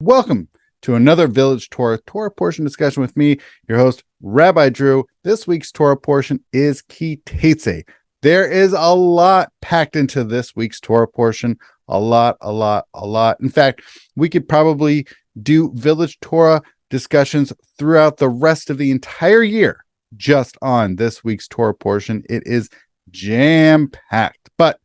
Welcome to another Village Torah portion discussion with me, your host, Rabbi Drew. This week's Torah portion is Tetze. There is a lot packed into this week's Torah portion. A lot. In fact, we could probably do Village Torah discussions throughout the rest of the entire year just on this week's Torah portion. It is jam-packed, but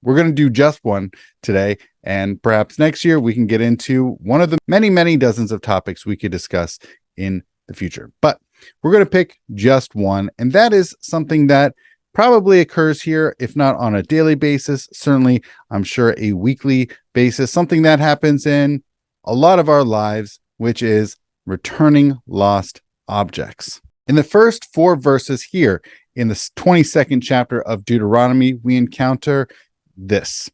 we're going to do just one today, and perhaps next year we can get into one of the many dozens of topics we could discuss in the future. But we're going to pick just one, and that is something that probably occurs here, if not on a daily basis, certainly I'm sure a weekly basis, something that happens in a lot of our lives, which is returning lost objects. In the first 4 verses here, in the 22nd chapter of Deuteronomy, we encounter this: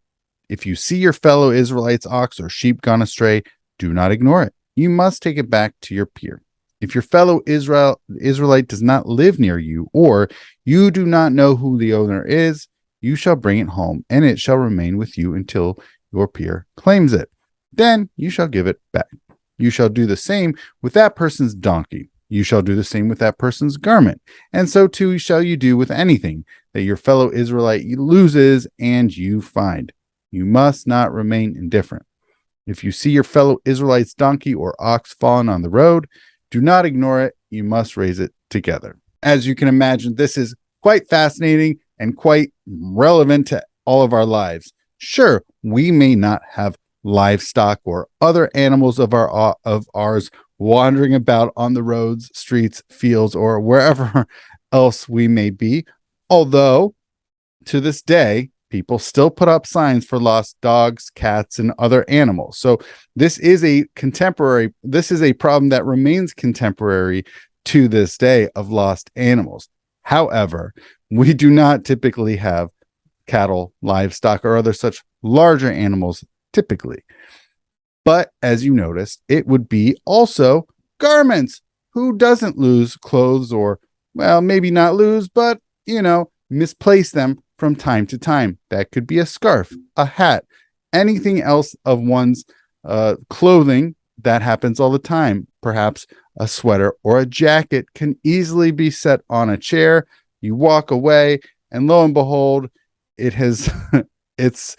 if you see your fellow Israelites' ox or sheep gone astray, do not ignore it. You must take it back to your peer. If your fellow Israelite does not live near you, or you do not know who the owner is, you shall bring it home, and it shall remain with you until your peer claims it. Then you shall give it back. You shall do the same with that person's donkey. You shall do the same with that person's garment. And so too shall you do with anything that your fellow Israelite loses and you find. You must not remain indifferent. If you see your fellow Israelite's donkey or ox fallen on the road, do not ignore it. You must raise it together. As you can imagine, this is quite fascinating and quite relevant to all of our lives. Sure, we may not have livestock or other animals of ours wandering about on the roads, streets, fields, or wherever else we may be. Although, to this day, people still put up signs for lost dogs, cats, and other animals. So this is a problem that remains contemporary to this day of lost animals. However, we do not typically have cattle, livestock, or other such larger animals typically. But as you noticed, it would be also garments. Who doesn't lose clothes, or, well, maybe not lose, but, misplace them from time to time? That could be a scarf, a hat, anything else of one's clothing. That happens all the time. Perhaps a sweater or a jacket can easily be set on a chair. You walk away, and lo and behold, it's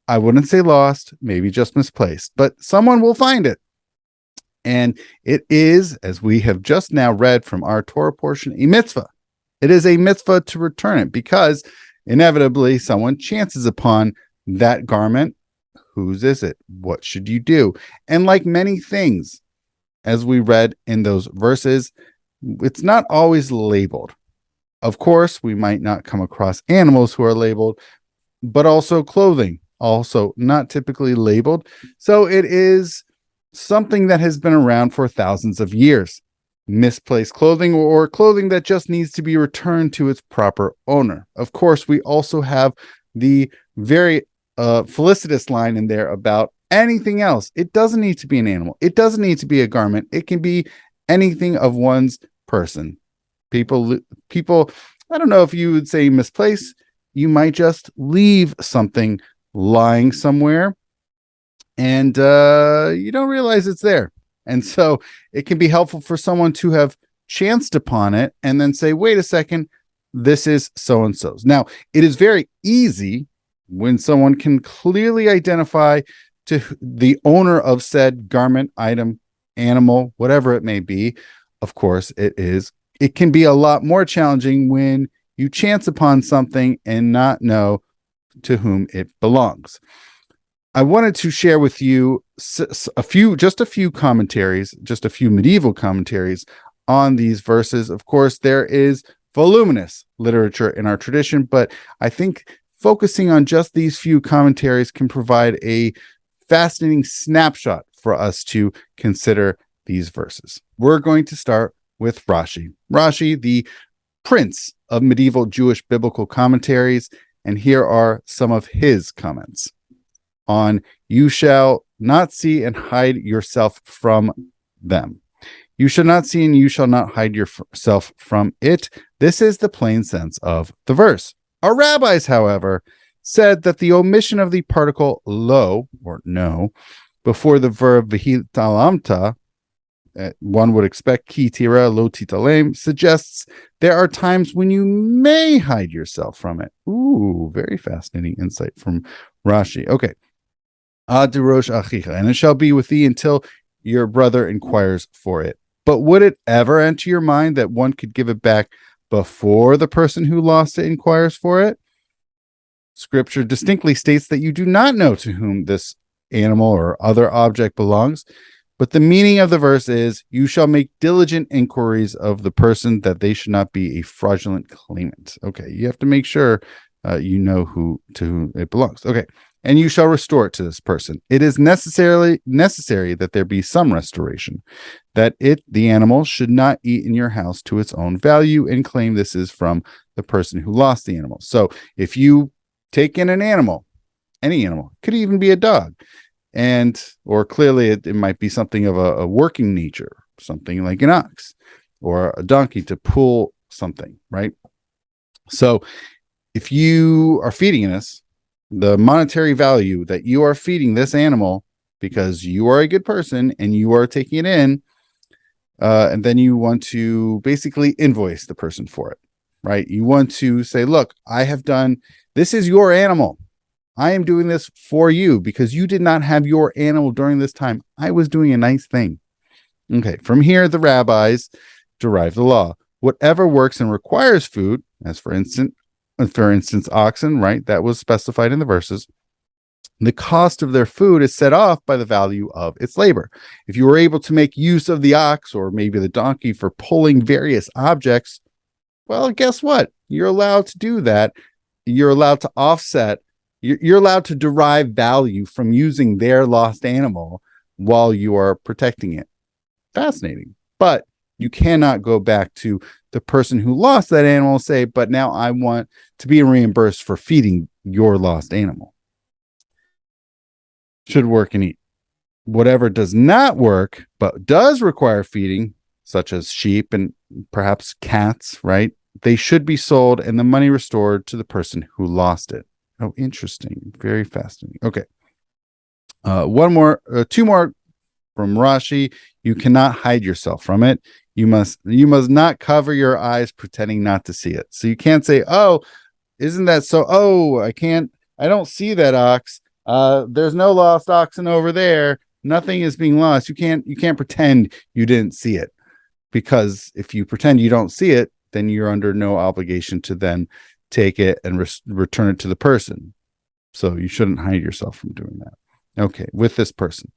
I wouldn't say lost, maybe just misplaced, but someone will find it. And it is, as we have just now read from our Torah portion, a mitzvah. It is a mitzvah to return it, because inevitably someone chances upon that garment. Whose is it? What should you do? And like many things, as we read in those verses, it's not always labeled. Of course, we might not come across animals who are labeled, but also clothing, also not typically labeled. So it is something that has been around for thousands of years. Misplaced clothing, or clothing that just needs to be returned to its proper owner. Of course, we also have the very felicitous line in there about anything else. It doesn't need to be an animal. It doesn't need to be a garment. It can be anything of one's person. People, I don't know if you would say misplace. You might just leave something lying somewhere, and you don't realize it's there. And so it can be helpful for someone to have chanced upon it and then say, wait a second, this is so-and-so's. Now, it is very easy when someone can clearly identify to the owner of said garment, item, animal, whatever it may be. Of course, it can be a lot more challenging when you chance upon something and not know to whom it belongs. I wanted to share with you a few commentaries, just a few medieval commentaries on these verses. Of course, there is voluminous literature in our tradition, but I think focusing on just these few commentaries can provide a fascinating snapshot for us to consider these verses. We're going to start with Rashi. Rashi, the prince of medieval Jewish biblical commentaries, and here are some of his comments on "You shall not see and hide yourself from them. You shall not see and you shall not hide yourself from it." This is the plain sense of the verse. Our rabbis, however, said that the omission of the particle lo, or no, before the verb vihitalamta, one would expect ki tira lo titalem, suggests there are times when you may hide yourself from it. Ooh, very fascinating insight from Rashi. Okay. Ad rosh achicha, and it shall be with thee until your brother inquires for it. But would it ever enter your mind that one could give it back before the person who lost it inquires for it? Scripture distinctly states that you do not know to whom this animal or other object belongs, but the meaning of the verse is, you shall make diligent inquiries of the person that they should not be a fraudulent claimant. Okay, you have to make sure you know to whom it belongs. Okay, and you shall restore it to this person. It is necessary that there be some restoration, that the animal should not eat in your house to its own value and claim this is from the person who lost the animal. So if you take in an animal, any animal, could even be a dog, or clearly it might be something of a working nature, something like an ox or a donkey to pull something, right? So if you are feeding this, the monetary value that you are feeding this animal because you are a good person and you are taking it in, and then you want to basically invoice the person for it, right? You want to say, look, this is your animal. I am doing this for you because you did not have your animal during this time. I was doing a nice thing. Okay, from here, the rabbis derive the law. Whatever works and requires food, as for instance, oxen, right? That was specified in the verses. The cost of their food is set off by the value of its labor. If you were able to make use of the ox or maybe the donkey for pulling various objects, well, guess what? You're allowed to do that. You're allowed to offset. You're allowed to derive value from using their lost animal while you are protecting it. Fascinating. But you cannot go back to the person who lost that animal and say, but now I want to be reimbursed for feeding your lost animal. Should work and eat. Whatever does not work, but does require feeding, such as sheep and perhaps cats, right? They should be sold and the money restored to the person who lost it. Oh, interesting. Very fascinating. Okay. Two more from Rashi. You cannot hide yourself from it. You must not cover your eyes pretending not to see it. So you can't say, oh, isn't that so? Oh, I don't see that ox. There's no lost oxen over there. Nothing is being lost. You can't pretend you didn't see it, because if you pretend you don't see it, then you're under no obligation to then take it and return it to the person. So you shouldn't hide yourself from doing that. Okay, with this person,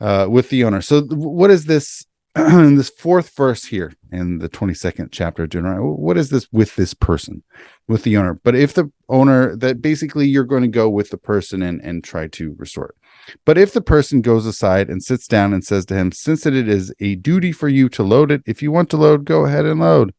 with the owner. So what is this? This fourth verse here in the 22nd chapter of Deuteronomy, what is this with this person, with the owner? But if the owner, that basically you're going to go with the person and try to restore it. But if the person goes aside and sits down and says to him, since it is a duty for you to load it, if you want to load, go ahead and load.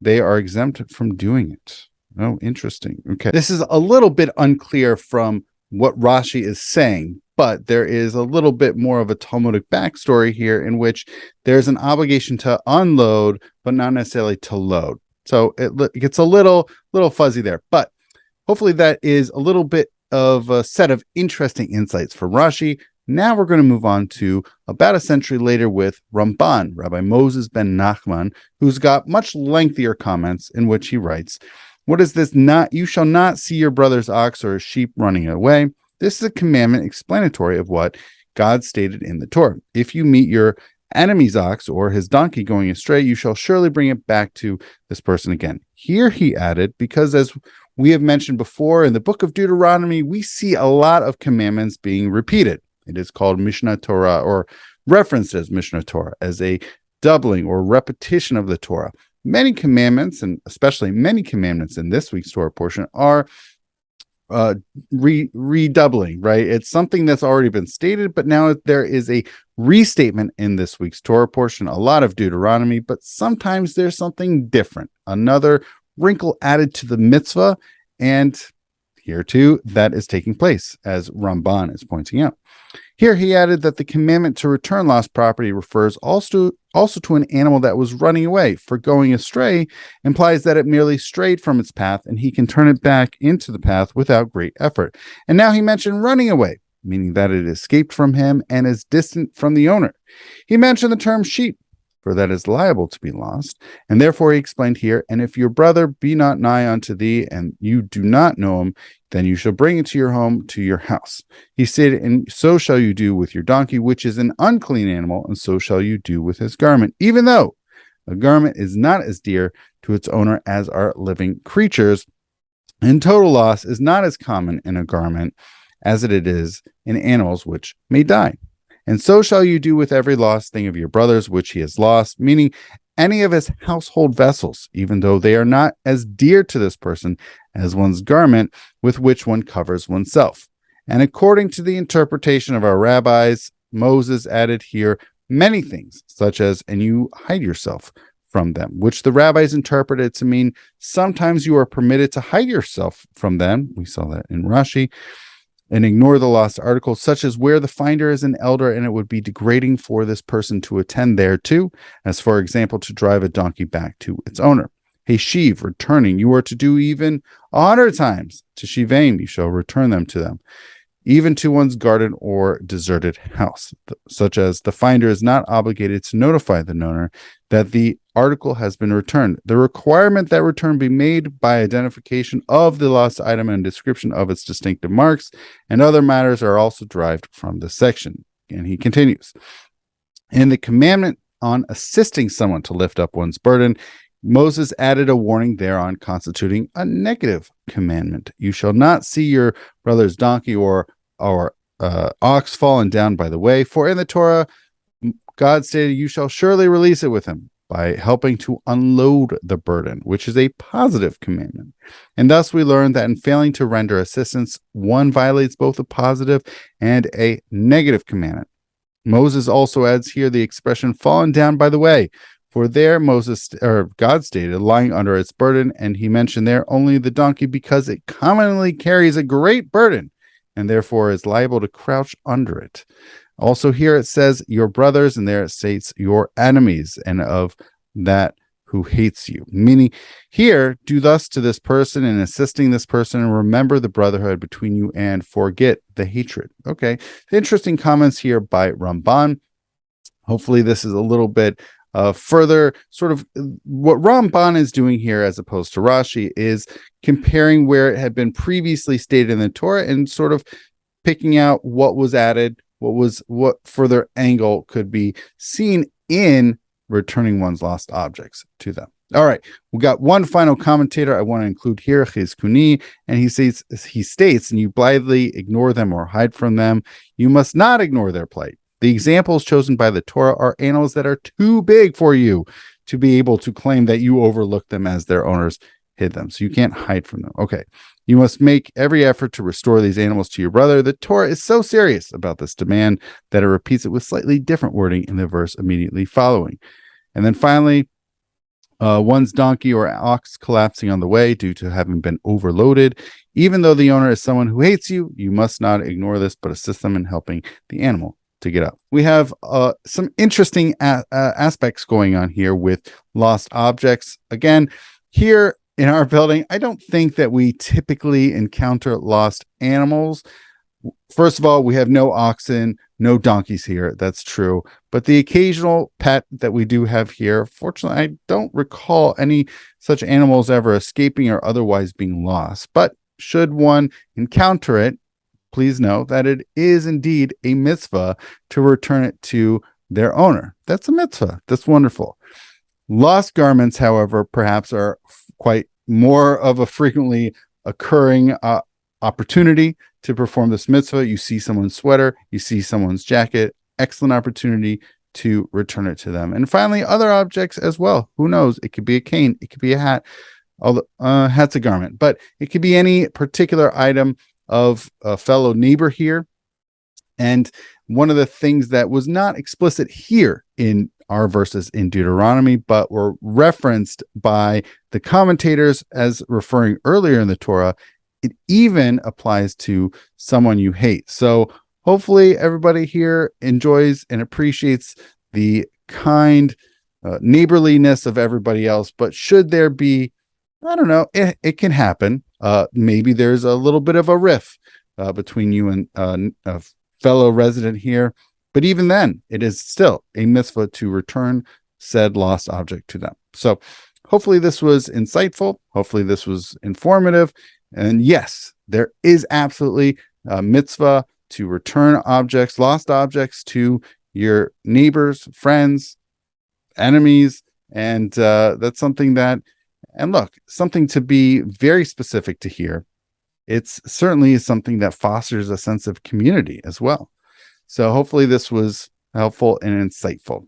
They are exempt from doing it. Oh, interesting. Okay. This is a little bit unclear from what Rashi is saying, but there is a little bit more of a Talmudic backstory here in which there's an obligation to unload, but not necessarily to load. So it gets a little fuzzy there, but hopefully that is a little bit of a set of interesting insights for Rashi. Now we're going to move on to about a century later with Ramban, Rabbi Moses ben Nachman, who's got much lengthier comments in which he writes, what is this? You shall not see your brother's ox or sheep running away. This is a commandment explanatory of what God stated in the Torah. If you meet your enemy's ox or his donkey going astray, you shall surely bring it back to this person again. Here he added, because as we have mentioned before in the book of Deuteronomy, we see a lot of commandments being repeated. It is called Mishnah Torah, or referenced as Mishnah Torah, as a doubling or repetition of the Torah. Many commandments, and especially many commandments in this week's Torah portion, are redoubling, right? It's something that's already been stated, but now there is a restatement in this week's Torah portion, a lot of Deuteronomy, but sometimes there's something different, another wrinkle added to the mitzvah, and here too, that is taking place, as Ramban is pointing out. Here he added that the commandment to return lost property refers also to an animal that was running away, for going astray implies that it merely strayed from its path and he can turn it back into the path without great effort. And now he mentioned running away. meaning that it escaped from him and is distant from the owner. He mentioned the term sheep, for that is liable to be lost, and therefore he explained here, and if your brother be not nigh unto thee, and you do not know him, then you shall bring it to your home, to your house. He said, and so shall you do with your donkey, which is an unclean animal, and so shall you do with his garment, even though a garment is not as dear to its owner as are living creatures, and total loss is not as common in a garment as it is in animals which may die. And so shall you do with every lost thing of your brother's which he has lost, meaning any of his household vessels, even though they are not as dear to this person as one's garment with which one covers oneself. And according to the interpretation of our rabbis, Moses added here many things, such as, and you hide yourself from them, which the rabbis interpreted to mean sometimes you are permitted to hide yourself from them. We saw that in Rashi. And ignore the lost articles, such as where the finder is an elder and it would be degrading for this person to attend there too, as for example, to drive a donkey back to its owner. Hey, sheave, returning, you are to do even 100 times. To shivaim, you shall return them to them, even to one's garden or deserted house, such as the finder is not obligated to notify the owner that the article has been returned. The requirement that return be made by identification of the lost item and description of its distinctive marks and other matters are also derived from this section. And he continues. In the commandment on assisting someone to lift up one's burden, Moses added a warning thereon constituting a negative commandment. You shall not see your brother's donkey or ox fallen down by the way, for in the Torah, God stated, you shall surely release it with him by helping to unload the burden, which is a positive commandment. And thus we learn that in failing to render assistance, one violates both a positive and a negative commandment. Moses also adds here the expression fallen down by the way, for there God stated lying under its burden, and he mentioned there only the donkey because it commonly carries a great burden and therefore is liable to crouch under it. Also here it says your brothers, and there it states your enemies, and of that who hates you. Meaning here, do thus to this person and assisting this person, and remember the brotherhood between you and forget the hatred. Okay, interesting comments here by Ramban. Hopefully this is a little bit further sort of what Ramban is doing here as opposed to Rashi is comparing where it had been previously stated in the Torah and sort of picking out what was added, what further angle could be seen in returning one's lost objects to them. All right, we got one final commentator I want to include here, Chizkuni, and he states, and you blithely ignore them or hide from them. You must not ignore their plight. The examples chosen by the Torah are animals that are too big for you to be able to claim that you overlooked them as their owners hid them. So you can't hide from them. Okay. You must make every effort to restore these animals to your brother. The Torah is so serious about this demand that it repeats it with slightly different wording in the verse immediately following. And then finally, one's donkey or ox collapsing on the way due to having been overloaded. Even though the owner is someone who hates you, you must not ignore this, but assist them in helping the animal to get up. We have some interesting aspects going on here with lost objects. Again, here in our building, I don't think that we typically encounter lost animals. First of all, we have no oxen, no donkeys here. That's true. But the occasional pet that we do have here, fortunately, I don't recall any such animals ever escaping or otherwise being lost. But should one encounter it, please know that it is indeed a mitzvah to return it to their owner. That's a mitzvah. That's wonderful. Lost garments, however, perhaps are quite more of a frequently occurring opportunity to perform this mitzvah. You see someone's sweater, you see someone's jacket, excellent opportunity to return it to them. And finally, other objects as well. Who knows? It could be a cane, it could be a hat. Although hat's a garment, but it could be any particular item of a fellow neighbor here. And one of the things that was not explicit here in our verses in Deuteronomy, but were referenced by the commentators as referring earlier in the Torah, it even applies to someone you hate. So hopefully everybody here enjoys and appreciates the kind neighborliness of everybody else. But should there be, I don't know, it can happen. Maybe there's a little bit of a riff between you and a fellow resident here. But even then, it is still a mitzvah to return said lost object to them. So hopefully this was insightful. Hopefully this was informative. And yes, there is absolutely a mitzvah to return objects, lost objects, to your neighbors, friends, enemies. And that's something that, and look, something to be very specific to here. It's certainly something that fosters a sense of community as well. So hopefully this was helpful and insightful.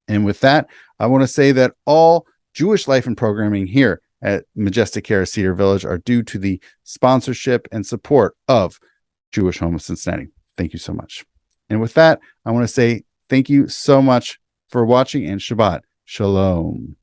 And with that, I want to say that all Jewish life and programming here at Majestic Care Cedar Village are due to the sponsorship and support of Jewish Home of Cincinnati. Thank you so much. And with that, I want to say thank you so much for watching, and Shabbat Shalom.